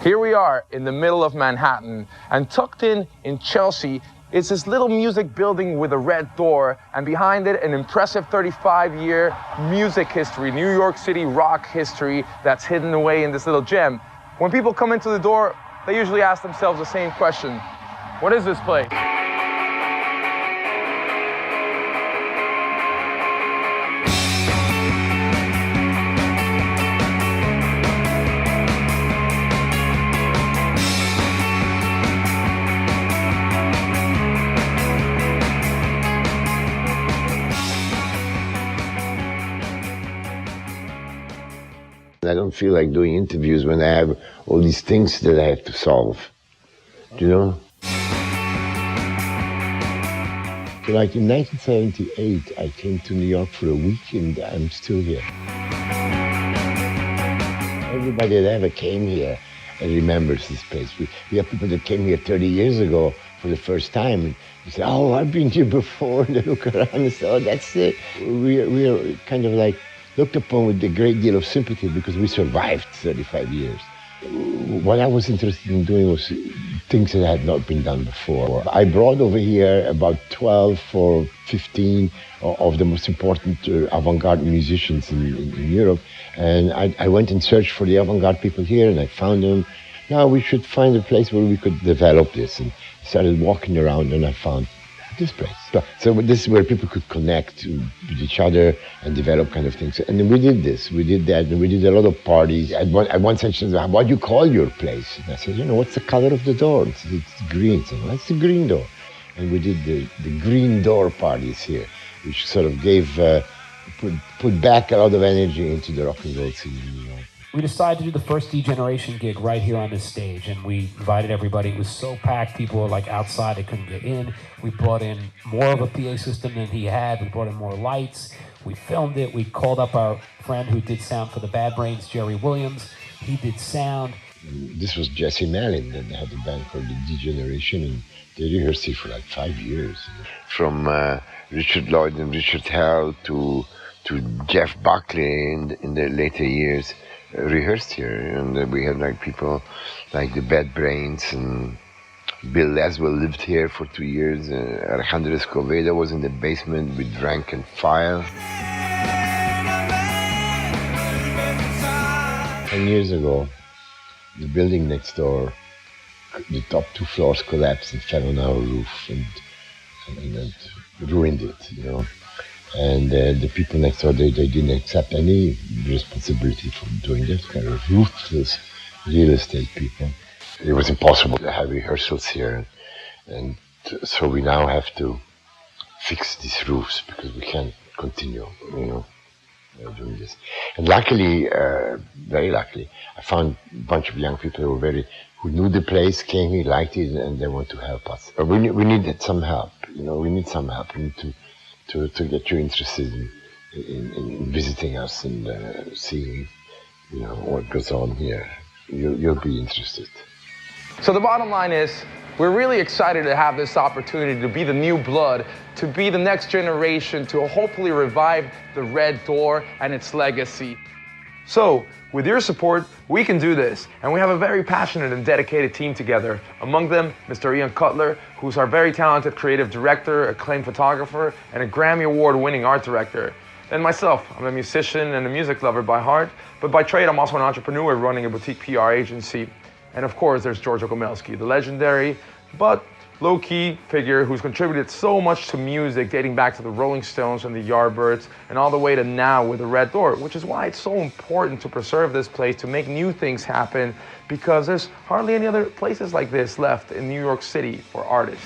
Here we are in the middle of Manhattan, and tucked in Chelsea is this little music building with a red door, and behind it an impressive 35-year music history, New York City rock history that's hidden away in this little gem. When people come into the door, they usually ask themselves the same question: what is this place? I don't feel like doing interviews when I have all these things that I have to solve, you know? So like in 1978, I came to New York for a week and I'm still here. Everybody that ever came here remembers this place. We have people that came here 30 years ago for the first time. And they say, oh, I've been here before. And they look around and say, oh, that's it. We're kind of like looked upon with a great deal of sympathy because we survived 35 years. What I was interested in doing was things that had not been done before. I brought over here about 12 or 15 of the most important avant-garde musicians in Europe. And I went and searched for the avant-garde people here and I found them. Now we should find a place where we could develop this, and started walking around and I found this place. So this is where people could connect with each other and develop kind of things. And then we did this, we did that, and we did a lot of parties. At one session, what do you call your place? And I said, you know, what's the color of the door? It's green. So that's the green door. And we did the green door parties here, which sort of gave, put back a lot of energy into the rock and roll scene in New York. We decided to do the first D-Generation gig right here on this stage, and we invited everybody. It was so packed, people were like outside, they couldn't get in. We brought in more of a PA system than he had. We brought in more lights. We filmed it. We called up our friend who did sound for the Bad Brains, Jerry Williams. He did sound. This was Jesse Malin that had a band called the D-Generation, and they rehearsed it for like 5 years. From Richard Lloyd and Richard Hell to Jeff Buckley in the later years. Rehearsed here, and we had like people like the Bad Brains, and Bill Laswell lived here for 2 years. Alejandro Escovedo was in the basement with Rank and File. 10 years ago, the building next door, the top 2 floors collapsed and fell on our roof and ruined it, you know. And the people next door, they didn't accept any responsibility for doing this, kind of ruthless real estate people. It was impossible to have rehearsals here. And so we now have to fix these roofs because we can't continue, you know, doing this. And luckily, very luckily, I found a bunch of young people who knew the place, came here, liked it, and they want to help us. But we needed some help, you know, we need some help. We need to get you interested in visiting us and seeing, you know, what goes on here. You'll be interested. So the bottom line is, we're really excited to have this opportunity to be the new blood, to be the next generation, to hopefully revive the Red Door and its legacy. So, with your support, we can do this, and we have a very passionate and dedicated team together. Among them, Mr. Ian Cutler, who's our very talented creative director, acclaimed photographer, and a Grammy Award-winning art director. Then myself, I'm a musician and a music lover by heart, but by trade I'm also an entrepreneur running a boutique PR agency. And of course, there's George Okomelski, the legendary, but low-key figure who's contributed so much to music, dating back to the Rolling Stones and the Yardbirds, and all the way to now with the Red Door, which is why it's so important to preserve this place, to make new things happen, because there's hardly any other places like this left in New York City for artists.